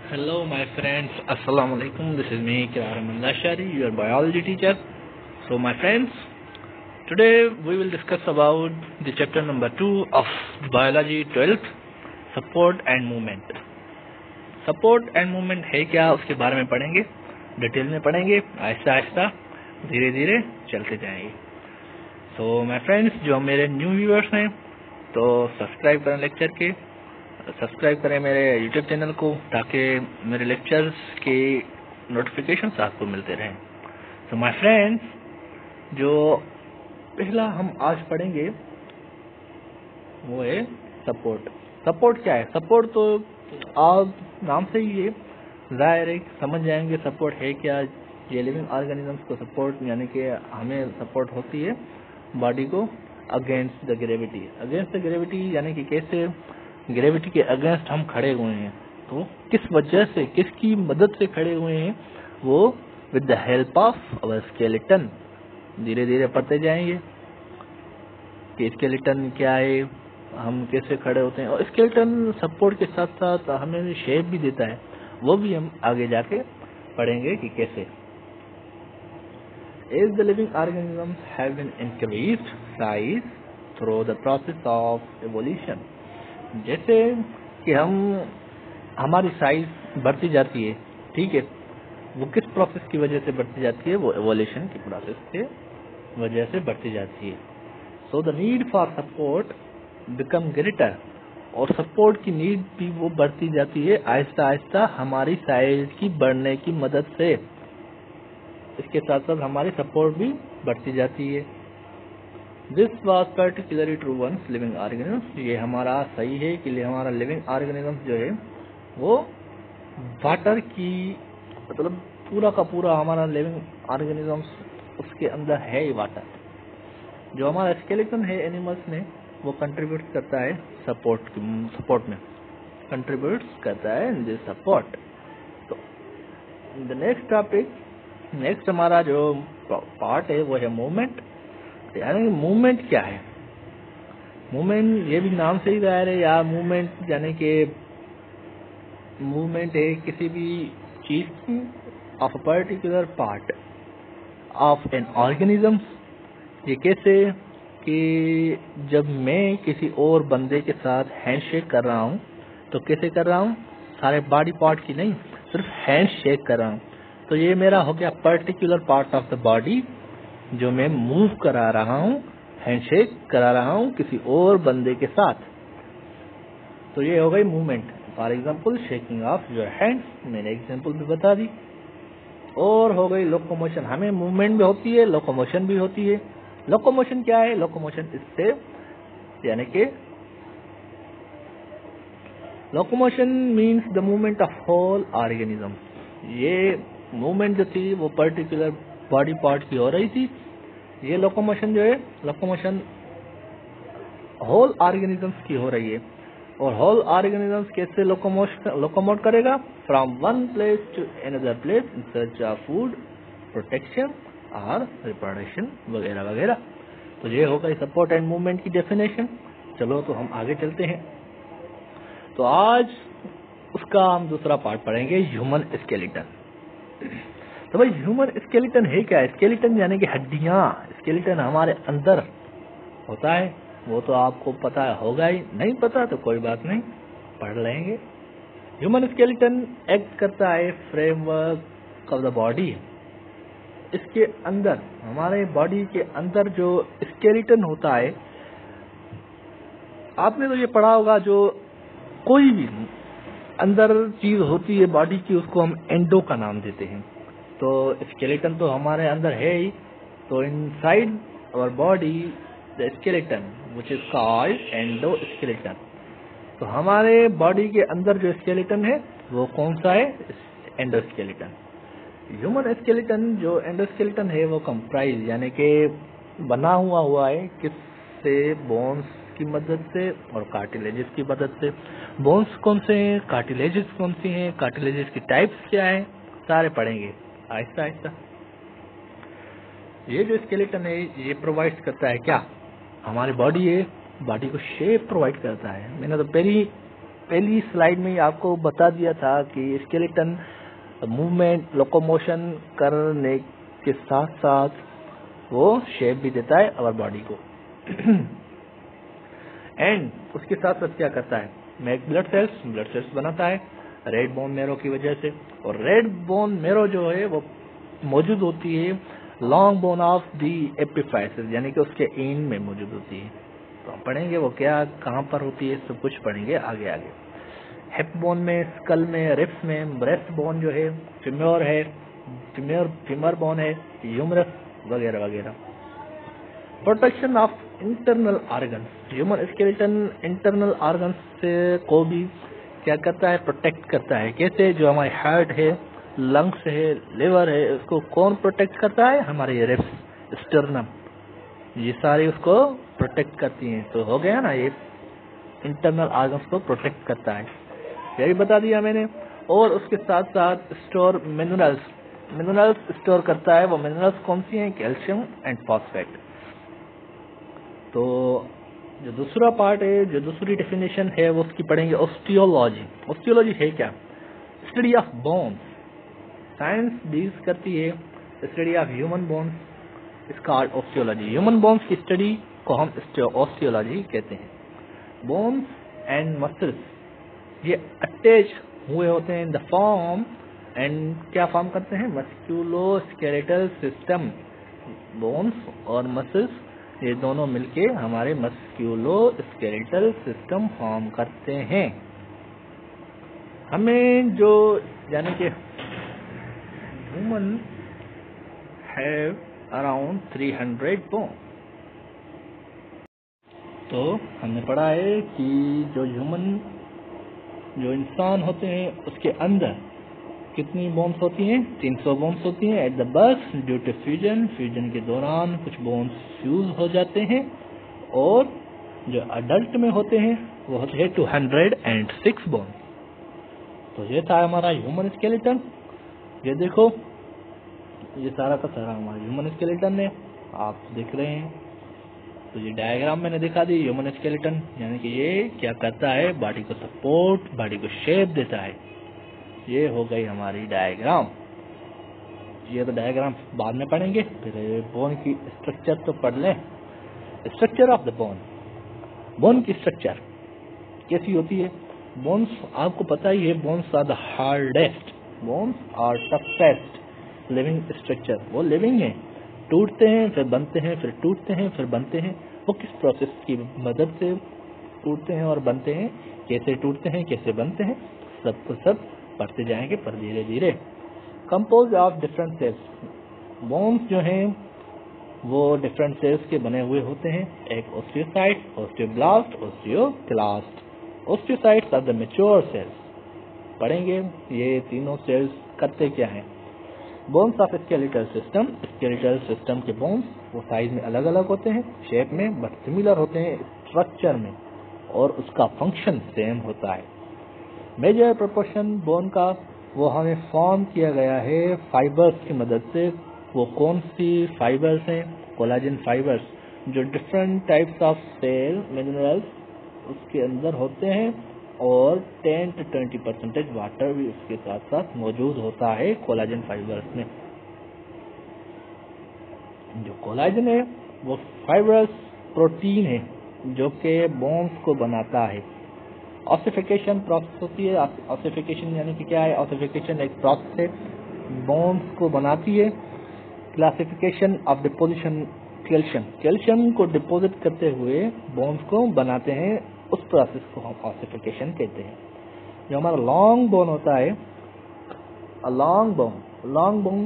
Hello, my friends. Assalamu alaikum. This is me, Kirar Mandashari, your biology teacher. So, my friends, today we will discuss about the chapter number 2 of biology 12th, support and movement. Support and movement है क्या, उसके बारे में पढ़ेंगे, detail में पढ़ेंगे, आहिस्ता आहिस्ता धीरे धीरे चलते जाएंगे. So, my friends, जो मेरे न्यू व्यूअर्स हैं, तो सब्सक्राइब करें लेक्चर के, सब्सक्राइब करें मेरे यूट्यूब चैनल को, ताकि मेरे लेक्चर्स के नोटिफिकेशंस आपको मिलते रहें. तो माय फ्रेंड्स, जो पहला हम आज पढ़ेंगे वो है सपोर्ट. सपोर्ट क्या है? सपोर्ट तो आप नाम से ही ये जाहिर है समझ जाएंगे सपोर्ट है क्या. ये लिविंग ऑर्गेनिजम्स को सपोर्ट यानी कि हमें सपोर्ट होती है बॉडी को against the gravity. Against the gravity यानी कि कैसे ग्रेविटी के अगेंस्ट हम खड़े हुए हैं, तो किस वजह से, किसकी मदद से खड़े हुए हैं, वो with the help of our skeleton. धीरे धीरे पढ़ते जाएंगे कि स्केलेटन क्या है, हम कैसे खड़े होते हैं, और स्केलेटन सपोर्ट के साथ साथ हमें शेप भी देता है, वो भी हम आगे जाके पढ़ेंगे कि कैसे. As the living organisms have been increased size through the process of evolution. जैसे कि हमारी साइज बढ़ती जाती है, ठीक है, वो किस प्रोसेस की वजह से बढ़ती जाती है? वो एवोल्यूशन की प्रोसेस के वजह से बढ़ती जाती है. So the need for support become greater, और सपोर्ट की नीड भी वो बढ़ती जाती है आहिस्ता आहिस्ता हमारी साइज की बढ़ने की मदद से. इसके साथ साथ हमारी सपोर्ट भी बढ़ती जाती है. This was particularly true once living organism. ये हमारा सही है कि हमारा लिविंग ऑर्गेनिज्म जो है वो वाटर की, मतलब पूरा का पूरा हमारा लिविंग ऑर्गेनिज्म उसके अंदर है ही वाटर. जो हमारा स्केलेटन है एनिमल्स में, वो कंट्रीब्यूट करता है सपोर्ट में कंट्रीब्यूट करता है इन दिस सपोर्ट. तो द नेक्स्ट टॉपिक, नेक्स्ट हमारा जो पार्ट है वो है मूवमेंट. यानी मूवमेंट क्या है? मूवमेंट ये भी नाम से ही जाहिर है यार. मूवमेंट यानी कि मूवमेंट है किसी भी चीज की of a particular part of an organism. ये कैसे कि जब मैं किसी और बंदे के साथ हैंडशेक कर रहा हूँ, तो कैसे कर रहा हूँ? सारे बॉडी पार्ट की नहीं, सिर्फ हैंडशेक कर रहा हूँ. तो ये मेरा हो गया particular part of the body जो मैं मूव करा रहा हूँ, हैंडशेक करा रहा हूँ किसी और बंदे के साथ. तो ये हो गई movement. For example shaking of your hand, मैंने एग्जाम्पल भी बता दी. और हो गई लोकोमोशन. हमें मूवमेंट भी होती है, लोकोमोशन भी होती है. लोकोमोशन क्या है? लोकोमोशन इससे यानी कि locomotion means the movement of whole organism. ये मूवमेंट जो थी वो पर्टिकुलर बॉडी पार्ट की हो रही थी. ये लोकोमोशन जो है, लोकोमोशन होल ऑर्गेनिजम्स की हो रही है. और होल ऑर्गेनिजम्स कैसे लोकोमोट करेगा? From one place to another place in search of food, protection और रिप्रोडक्शन वगैरह वगैरह. तो ये होगा सपोर्ट एंड मूवमेंट की डेफिनेशन. चलो तो हम आगे चलते हैं. तो आज उसका हम दूसरा पार्ट पढ़ेंगे, ह्यूमन स्केलेटन. तो भाई ह्यूमन स्केलेटन है क्या? स्केलेटन यानी कि हड्डियां. स्केलेटन हमारे अंदर होता है, वो तो आपको पता होगा ही. नहीं पता तो कोई बात नहीं, पढ़ लेंगे. ह्यूमन स्केलेटन एक्ट करता है फ्रेमवर्क ऑफ द बॉडी. इसके अंदर, हमारे बॉडी के अंदर जो स्केलेटन होता है, आपने तो ये पढ़ा होगा, जो कोई भी अंदर चीज होती है बॉडी की, उसको हम एंडो का नाम देते हैं. तो स्केलेटन तो हमारे अंदर है ही. तो inside our body the skeleton which is called endoskeleton. तो हमारे बॉडी के अंदर जो स्केलेटन है वो कौन सा है? एंडोस्केलेटन. ह्यूमन स्केलेटन जो एंडोस्केलेटन है वो कंप्राइज यानी कि बना हुआ है किससे? बोन्स की मदद से और कार्टिलेजेस की मदद से. बोन्स कौन से हैं, कार्टिलेजेस कौन सी हैं, कार्टिलेजेस की टाइप्स क्या हैं, सारे पढ़ेंगे आहिस्ता आहिस्ता. ये जो स्केलेटन है ये प्रोवाइड करता है क्या? हमारी बॉडी है, बॉडी को शेप प्रोवाइड करता है. मैंने तो पहली पहली स्लाइड में ही आपको बता दिया था कि स्केलेटन मूवमेंट लोकोमोशन करने के साथ साथ वो शेप भी देता है अवर बॉडी को। एंड उसके साथ साथ क्या करता है, मेक ब्लड सेल्स बनाता है रेड बोन मेरो की वजह से। और रेड बोन मेरो जो है वो मौजूद होती है long bone of the epiphysis, यानी कि उसके एंड में मौजूद होती है। तो हम पढ़ेंगे वो क्या कहाँ पर होती है, सब कुछ पढ़ेंगे आगे आगे। हिप बोन में, स्कल में, रिब्स में, ब्रेस्ट बोन जो है, फीमर है, फीमर बोन है, ह्यूमरस वगैरह वगैरह। Protection of internal organs, human skeleton internal organs को भी क्या करता है, प्रोटेक्ट करता है। कैसे, जो हमारे हार्ट है, लंग्स है, लिवर है, उसको कौन प्रोटेक्ट करता है, हमारे रिब्स, स्टर्नम, ये सारे उसको प्रोटेक्ट करती हैं। तो हो गया ना, ये इंटरनल ऑर्गन्स को प्रोटेक्ट करता है, ये भी बता दिया मैंने। और उसके साथ साथ स्टोर मिनरल्स स्टोर करता है। वो मिनरल्स कौन सी हैं, कैल्शियम एंड फॉस्फेट। तो जो दूसरा पार्ट है, जो दूसरी डेफिनेशन है, वो उसकी पढ़ेंगे ऑस्टियोलॉजी है क्या, study of bones. Science deals करती है स्टडी ऑफ ह्यूमन बोन्स, इस कॉल्ड ऑस्टियोलॉजी। ह्यूमन बोन्स की स्टडी को हम ऑस्टियोलॉजी कहते हैं। बोन्स एंड मसल्स ये अटैच हुए होते हैं इन द फॉर्म एंड क्या फॉर्म करते हैं, मस्क्यूलोस्केलेटल सिस्टम। बोन्स और मसल्स ये दोनों मिलके हमारे मस्क्यूलोस्केलेटल सिस्टम फॉर्म करते हैं। हमें जो यानी कि ह्यूमन हैव अराउंड 300 बोन। तो हमने पढ़ा है कि जो इंसान होते हैं उसके अंदर कितनी बोन्स होती हैं, 300 बोन्स होती हैं। At the birth due to fusion के दौरान कुछ बोन्स फ्यूज हो जाते हैं। और जो अडल्ट में होते हैं वो होते हैं 206 बोन्स। तो ये था हमारा ह्यूमन स्केलेटन। ये देखो, ये सारा का सारा हमारा ह्यूमन स्केलेटन है, आप देख रहे हैं। तो ये डायग्राम मैंने दिखा दी ह्यूमन स्केलेटन, यानी कि ये क्या करता है, बॉडी को सपोर्ट, बॉडी को शेप देता है। ये हो गई हमारी डायग्राम। ये तो डायग्राम बाद में पढ़ेंगे, फिर बोन की स्ट्रक्चर तो पढ़ लें। स्ट्रक्चर ऑफ द बोन की स्ट्रक्चर कैसी होती है। बोन्स आपको पता ही है, bones are the hardest, bones are toughest living structure. वो लिविंग है, टूटते हैं फिर बनते हैं, फिर टूटते हैं फिर बनते हैं। वो किस प्रोसेस की मदद से टूटते हैं और बनते हैं, कैसे टूटते हैं कैसे बनते हैं, सबको सब पढ़ते जाएंगे पर धीरे धीरे। Compose of different cells, bones जो हैं वो डिफरेंट सेल्स के बने हुए होते हैं। एक osteocyte, osteoblast, osteoclast. Osteocytes are the mature cells, पढ़ेंगे ये तीनों सेल्स करते क्या हैं। बोन्स ऑफ स्केलेटल सिस्टम के बोन्स वो साइज में अलग अलग होते हैं, शेप में, बट सिमिलर होते हैं स्ट्रक्चर में, और उसका फंक्शन सेम होता है। मेजर प्रोपोर्शन बोन का वो हमें फॉर्म किया गया है फाइबर्स की मदद से। वो कौन सी फाइबर्स हैं, कोलाजन फाइबर्स, जो different types of cell minerals उसके अंदर होते हैं। और 10 to 20% वाटर भी उसके साथ साथ मौजूद होता है कोलाजन फाइबर्स में। जो कोलाजन है वो फाइबरस प्रोटीन है जो कि बोन्स को बनाता है। ऑसिफिकेशन प्रोसेस होती है। ऑसिफिकेशन यानी कि क्या है, ऑसिफिकेशन एक प्रोसेस है, बोन्स को बनाती है। क्लासिफिकेशन ऑफ डिपोजिशन, कैल्शियम को डिपोजिट करते हुए बोन्स को बनाते हैं, उस प्रोसेस को हम ऑसिफिकेशन कहते हैं। जो हमारा लॉन्ग बोन होता है, लॉन्ग बोन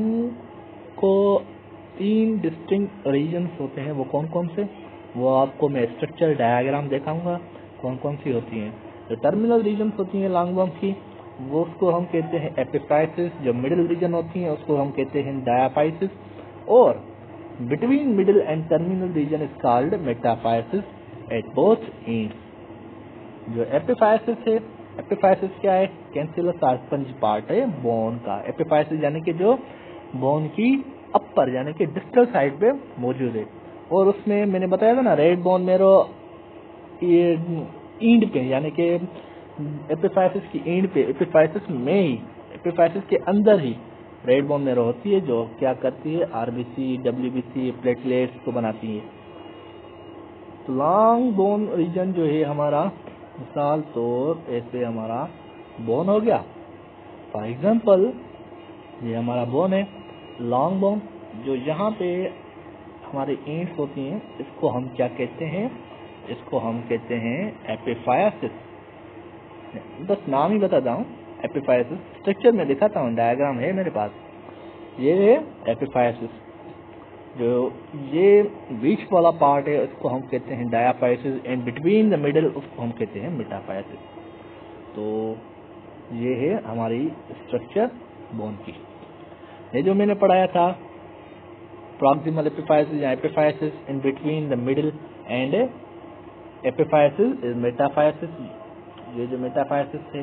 को 3 डिस्टिंक्ट रीजन्स होते हैं। वो कौन कौन से, वो आपको मैं स्ट्रक्चर डायग्राम दिखाऊंगा कौन कौन सी होती हैं। जो टर्मिनल रीजन्स होती हैं लॉन्ग बोन की, वो उसको हम कहते हैं एपिफाइसिस। जो मिडिल रीजन होती हैं उसको हम कहते हैं डायाफाइसिस। और between middle and terminal region is called metaphysis at both ends. जो एपिफाइसिस है, एपिफाइसिस क्या है, कैंसिलस आर्स्पंज पार्ट है बोन का। एपिफाइसिस यानी कि जो बोन की अपर यानी कि डिस्टल साइड पे मौजूद है। और उसमें मैंने बताया था ना, रेड बोन मेरो एंड पे यानी कि एपिफाइसिस की एंड पे, एपिफाइसिस में ही, एपिफाइसिस के अंदर ही रेड बोन मेरो होती है, जो क्या करती है, आरबीसी, डब्ल्यूबीसी, प्लेटलेट्स को बनाती है। तो लॉन्ग बोन रीजन जो है हमारा, मिसाल तौर ऐसे हमारा बोन हो गया, फॉर एग्जाम्पल ये हमारा बोन है, लॉन्ग बोन, जो यहाँ पे हमारी एंड्स होती हैं, इसको हम क्या कहते हैं, इसको हम कहते हैं एपिफाइसिस। बस नाम ही बताता हूँ, एपिफाइसिस। स्ट्रक्चर में दिखाता हूँ, डायग्राम है मेरे पास, ये है एपिफाइसिस। जो ये बीच वाला पार्ट है इसको हम कहते हैं diaphysis, and between the middle उसको हम कहते हैं मेटाफाइसिस। तो ये है हमारी स्ट्रक्चर बोन की। ये जो मैंने पढ़ाया था, प्रॉक्सिमल एपिफाइसिस या epiphysis in between the middle and epiphysis is metaphysis. ये जो मेटाफाइसिस है,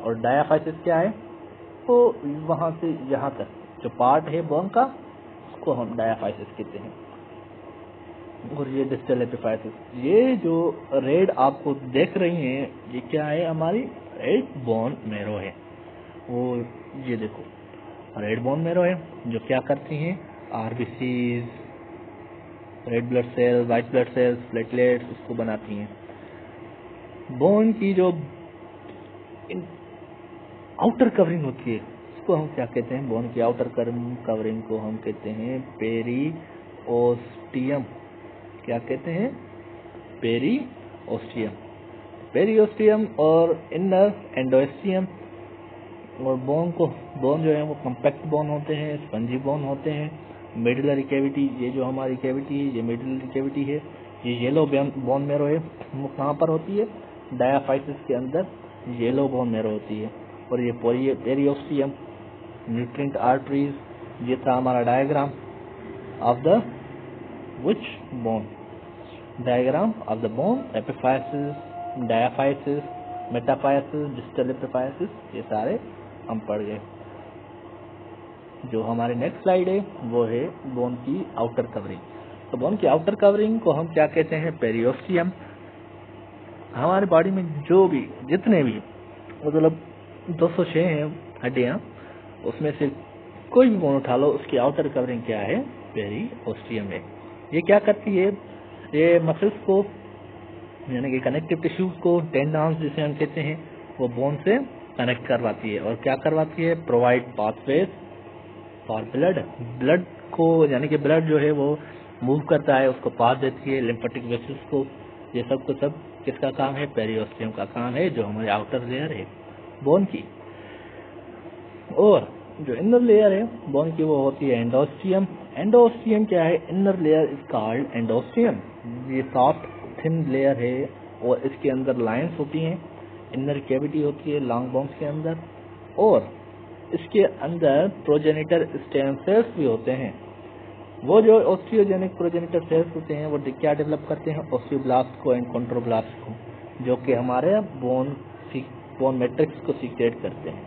और डायाफाइसिस क्या है, तो वहां से यहाँ तक जो पार्ट है बोन का, उसको हम डायाफाइसिस कहते हैं। और ये डिस्टल एपिफाइसिस, ये जो रेड आपको देख रही हैं, ये क्या है, हमारी रेड बोन मेरो है। और ये देखो रेड बोन मेरो है, जो क्या करती हैं, RBCs, red blood cells, white blood cells, platelets, उसको बनाती हैं। बोन की जो आउटर कवरिंग होती है, उसको हम क्या कहते हैं, बोन की आउटर कवरिंग को हम कहते हैं पेरिओस्टियम। क्या कहते हैं, पेरिओस्टियम। पेरिओस्टियम और इनर एंडोस्टियम। और बोन जो है वो कम्पैक्ट बोन होते हैं, स्पंजी बोन होते हैं। मेडुलरी कैविटी, ये जो हमारी कैविटी है, ये मेडुलरी कैविटी है। ये येलो बोन मेरो है, वो कहाँ पर होती है, डायाफाइसिस के अंदर येलो बोन मेरो होती है। और ये पेरिओस्टियम, न्यूट्रिएंट आर्टरीज, ये था हमारा diagram of the which bone, diagram of the bone, epiphysis, diaphysis, metaphysis, distal epiphysis, ये सारे हम पढ़ गए। जो हमारी नेक्स्ट स्लाइड है वो है बोन की आउटर कवरिंग। तो बोन की आउटर कवरिंग को हम क्या कहते हैं, पेरिओस्टियम। हमारे बॉडी में जो भी जितने भी मतलब 206 हैं हड्डियां, उसमें से कोई भी बोन उठा लो, उसकी आउटर कवरिंग क्या है, पेरिओस्टियम है। ये क्या करती है, ये मसल्स को यानी कि कनेक्टिव टिश्यूज को, टेंडन्स जिसे हम कहते हैं, वो बोन से कनेक्ट करवाती है। और क्या करवाती है, प्रोवाइड पाथवेज फॉर ब्लड को, यानी कि ब्लड जो है वो मूव करता है, उसको पाथ देती है, लिम्फेटिक वेसल्स को। ये सब को सब किसका काम है, पेरिओस्टियम का काम है, जो हमारी आउटर लेयर है बोन की। और जो इनर लेयर है बोन की, वो होती है एंडोस्टियम। एंडोस्टियम क्या है, इनर लेयर इज कॉल्ड एंडोस्टियम। ये सॉफ्ट थिन लेयर है, और इसके अंदर लाइंस होती हैं, इनर कैविटी होती है लॉन्ग बोन्स के अंदर। और इसके अंदर प्रोजेनिटर स्टेम सेल्स भी होते हैं। वो जो ऑस्टियोजेनिक प्रोजेनिटर सेल्स होते हैं, वो क्या डेवलप करते हैं, ऑस्टियोब्लास्ट को एंड कॉन्ड्रोब्लास्ट को, जो कि हमारे बोन मैट्रिक्स को सीक्रेट करते हैं।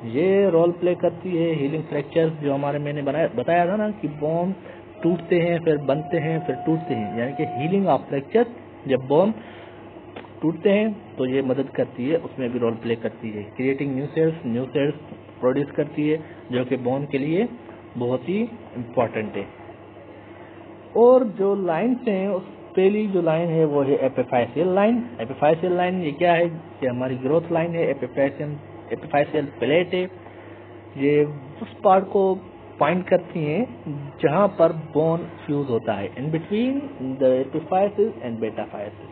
ये रोल प्ले करती है हीलिंग फ्रैक्चर्स, जो हमारे मैंने बताया था ना कि बोन टूटते हैं, फिर बनते हैं, फिर टूटते हैं, यानी कि हीलिंग ऑफ फ्रैक्चर। जब बोन टूटते हैं तो ये मदद करती है, उसमें भी रोल प्ले करती है, क्रिएटिंग न्यू सेल्स प्रोड्यूस करती है, जो कि बोन के लिए बहुत ही इम्पोर्टेंट है। और जो लाइन्स हैं, उस पहली जो लाइन है वो है एपिफाइसियल लाइन। एपिफाइसियल लाइन ये क्या है, ये हमारी ग्रोथ लाइन है। एपिफाइसियल प्लेट है, ये उस पार्ट को पॉइंट करती हैं जहां पर बोन फ्यूज होता है, in between the epiphysis and metaphysis.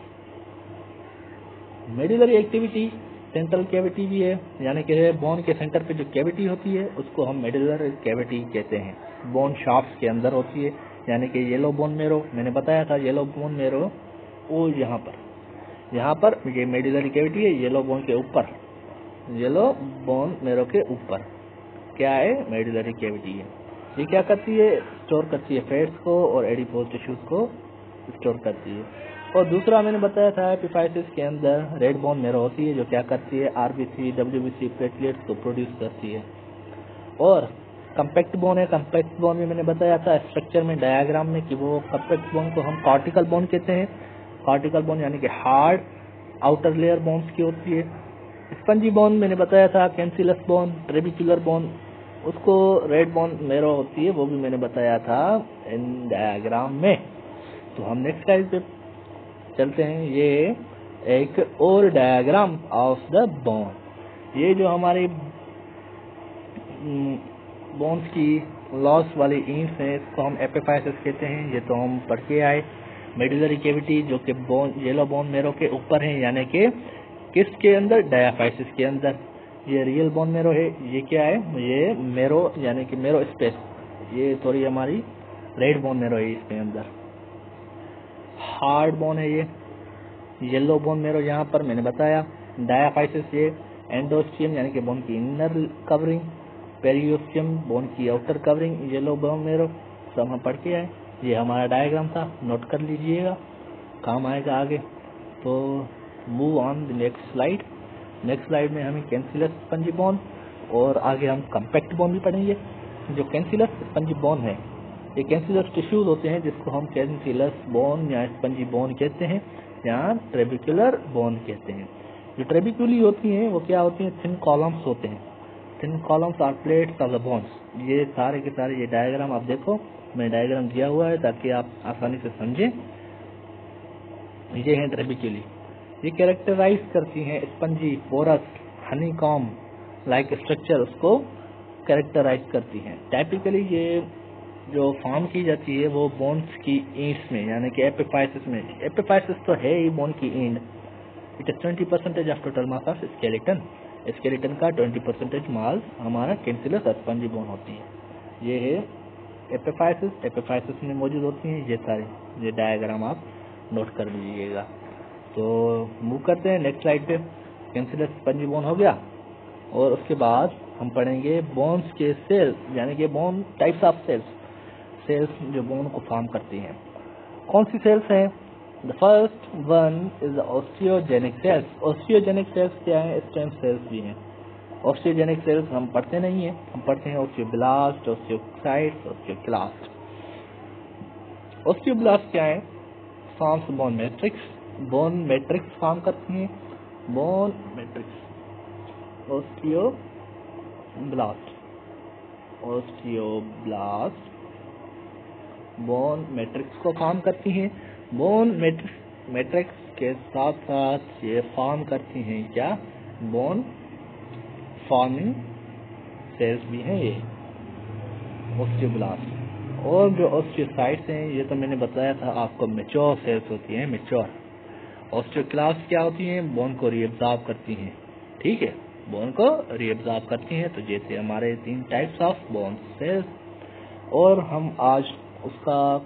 Medullary activity, central cavity भी है, यानी कि बोन के सेंटर पे जो कैविटी होती है उसको हम मेडुलर कैविटी कहते हैं। बोन शाफ्ट के अंदर होती है, यानी कि येलो बोन मेरो, मैंने बताया था येलो बोन मेरो, वो यहाँ पर ये मेडुलरी कैविटी है, येलो बोन के ऊपर, येलो बोन मेरो के ऊपर क्या है, मेडुलरी कैविटी है। ये क्या करती है, स्टोर करती है फैट्स को और एडिपोज टिश्यूज को स्टोर करती है। और दूसरा मैंने बताया था एपिफाइसिस के अंदर रेड बोन मेरो होती है, जो क्या करती है, आरबीसी, डब्ल्यूबीसी, प्लेटलेट्स को प्रोड्यूस करती है। और कम्पैक्ट बोन है, कम्पैक्ट बोन में मैंने बताया था स्ट्रक्चर में, डायग्राम में, कि वो कम्पैक्ट बोन को हम कॉर्टिकल बोन कहते हैं। कॉर्टिकल बोन यानी कि हार्ड आउटर लेयर बोन्स की होती है, स्पंजी बोन मैंने बताया था, कैंसिलस बोन, ट्रेबिकुलर बोन, उसको रेड बोन मेरो होती है, वो भी मैंने बताया था इन डायग्राम में। तो हम नेक्स्ट स्लाइड पे चलते हैं। ये एक और डायग्राम ऑफ द बोन। ये जो हमारी बोन्स की लॉस वाली इंट्स हैं, इसको हम एपिफाइसिस कहते हैं। ये तो हम पढ़ के आए। मेडुलरी कैविटी जो कि बोन येलो बोन मेरो के ऊपर है, यानी कि किसके अंदर, डायाफाइसिस के अंदर। ये रियल बोन मेरो है। ये क्या है, ये मेरो यानी कि मेरो स्पेस, ये थोड़ी हमारी रेड बोन मेरो है इसके अंदर। हार्ड बोन है ये, येलो बोन मेरो यहाँ पर मैंने बताया। डायाफाइसिस ये एंडोस्टियम यानी कि बोन की इनर कवरिंग, पेरियोस्टियम बोन की outer covering, yellow bone marrow, सब हम पढ़ के आए। ये हमारा डायग्राम था, नोट कर लीजिएगा, काम आएगा आगे। तो move on the next slide. Next slide में हमें कैंसिलस स्पंजी बोन और आगे हम कॉम्पैक्ट बोन भी पढ़ेंगे। जो कैंसिलस स्पंजी बोन है, ये कैंसिलस टिश्यूज होते हैं जिसको हम कैंसिलस बोन या स्पंजी बोन कहते हैं या ट्रेबिकुलर बोन कहते हैं। जो ट्रेबिकुली होती हैं वो क्या होती हैं, थिन कॉलम्स होते हैं। Thin columns or plates of the bones. ये सारे के सारे ये डायग्राम आप देखो, मैंने डायग्राम दिया हुआ है ताकि आप आसानी से समझें। ये है ट्रेबिकुली। ये कैरेक्टराइज करती हैं spongy, porous, honeycomb like structure, उसको कैरेक्टराइज करती हैं। टाइपिकली ये जो फॉर्म की जाती है वो बोन्स की ईंट्स में यानी कि एपिफाइसिस में। एपिफाइसिस तो है ही बोन की ईंट। It is 20% of total mass of skeleton. Skeleton का 20% मास हमारा कैंसिलस स्पंजी बोन होती है। ये है एपिफाइसिस। एपिफाइसिस में मौजूद होती हैं ये सारे, ये डायग्राम आप नोट कर लीजिएगा। तो मूव करते हैं नेक्स्ट स्लाइड पे। कैंसिलस स्पंजी बोन हो गया और उसके बाद हम पढ़ेंगे बोन्स के सेल्स, यानी कि bone types of cells, cells जो बोन को फॉर्म करती हैं। कौन सी सेल्स हैं? The first one is the osteogenic cells. Osteogenic cells क्या है? स्टेम सेल्स भी हैं। ऑस्टियोजेनिक सेल्स हम पढ़ते नहीं है, हम पढ़ते हैं ऑस्टियोब्लास्ट, ऑस्टियोसाइट्स, ऑस्टियोक्लास्ट। ऑस्टियोब्लास्ट क्या है? Forms bone matrix. Bone matrix form करती हैं, bone matrix. Osteoblast, osteoblast bone matrix को फॉर्म करती हैं। बोन मैट्रिक्स के साथ साथ ये फॉर्म करती हैं क्या? बोन फॉर्मिंग सेल्स भी हैं ये ऑस्टियोब्लास्ट। और जो ऑस्टियोसाइट्स हैं ये तो मैंने बताया था आपको, मैच्योर सेल्स होती हैं, मैच्योर। ऑस्टियोक्लास्ट क्या होती हैं? बोन को रीअब्सॉर्ब करती हैं, ठीक है, बोन को रीअब्सॉर्ब करती हैं। तो जैसे हमारे 3 टाइप्स ऑफ बोन सेल्स। और हम आज उसका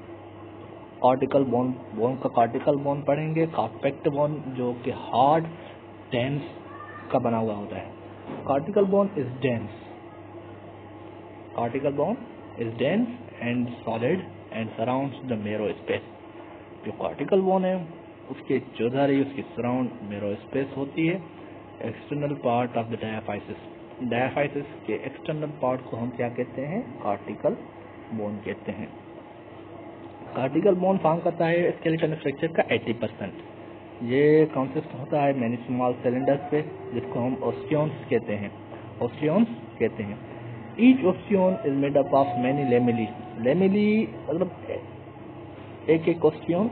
कॉर्टिकल बोन, बोन का कॉर्टिकल बोन पढ़ेंगे। कॉम्पैक्ट बोन जो कि हार्ड डेंस का बना हुआ होता है। Cortical bone is dense, cortical bone is dense and solid and surrounds the मेरो स्पेस। जो कॉर्टिकल बोन है उसके चौधारी, उसकी सराउंड मेरो स्पेस होती है। External part of the diaphysis, diaphysis के एक्सटर्नल पार्ट को हम क्या कहते हैं? कॉर्टिकल बोन कहते हैं। कॉर्टिकल बोन फॉर्म करता है स्केलेटन स्ट्रक्चर का 80%। ये कंसिस्ट होता है मैनी स्मॉल सिलेंडर्स पे, जिसको हम ऑस्टियोन्स कहते हैं, ऑस्टियोन्स कहते हैं। Each osteon is made up of many lamellae. Lamellae मतलब एक एक ऑस्टियोन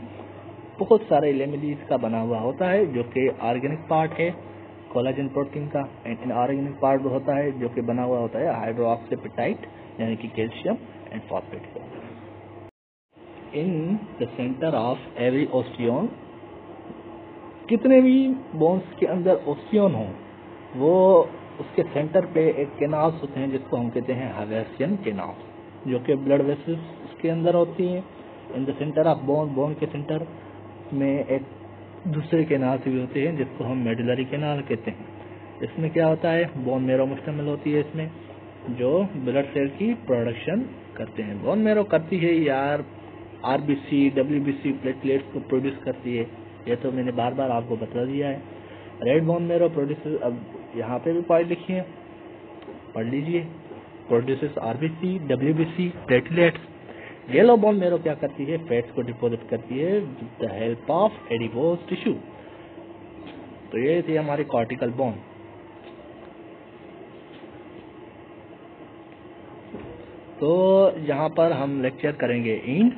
बहुत सारे लेमेलीज का बना हुआ होता है, जो कि ऑर्गेनिक पार्ट है कोलाजन प्रोटीन का, एंड इनऑर्गेनिक पार्ट होता है जो कि बना हुआ होता है हाइड्रोक्सीपेटाइट यानी कि कैल्शियम एंड फॉस्फेट का। In the centre of every osteon, कितने भी बोन्स के अंदर ऑस्टियोन हो, वो उसके सेंटर पे एक कैनाल्स होते हैं जिसको हम कहते हैं हवेसियन कैनाल्स, जो कि ब्लड वेसल्स के अंदर होती हैं। इन the centre of bone, bone के सेंटर में एक दूसरे कैनाल्स भी होते हैं जिसको हम मेडुलरी कैनाल कहते हैं। इसमें क्या होता है? बोन मेरो मुश्तमिल होती है इसमें, जो ब्लड सेल की प्रोडक्शन करते हैं। बोन मेरो करती है यार आरबीसी, डब्ल्यूबीसी, प्लेटलेट्स को प्रोड्यूस करती है। ये तो मैंने बार बार आपको बता दिया है। रेड बोन मेरो प्रोड्यूस, अब यहाँ पे भी पॉइंट लिखिए, पढ़ लीजिए, produces RBC, WBC, platelets. Yellow bone marrow क्या करती है? फैट्स को डिपोजिट करती है with the help of adipose tissue. तो ये थी हमारी कॉर्टिकल बोन। तो यहाँ पर हम लेक्चर करेंगे एंड।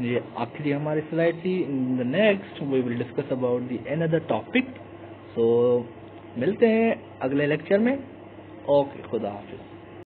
ये आखिरी हमारी स्लाइड थी। In the next we will discuss about the another topic. So मिलते हैं अगले लेक्चर में। ओके, खुदा हाफिज।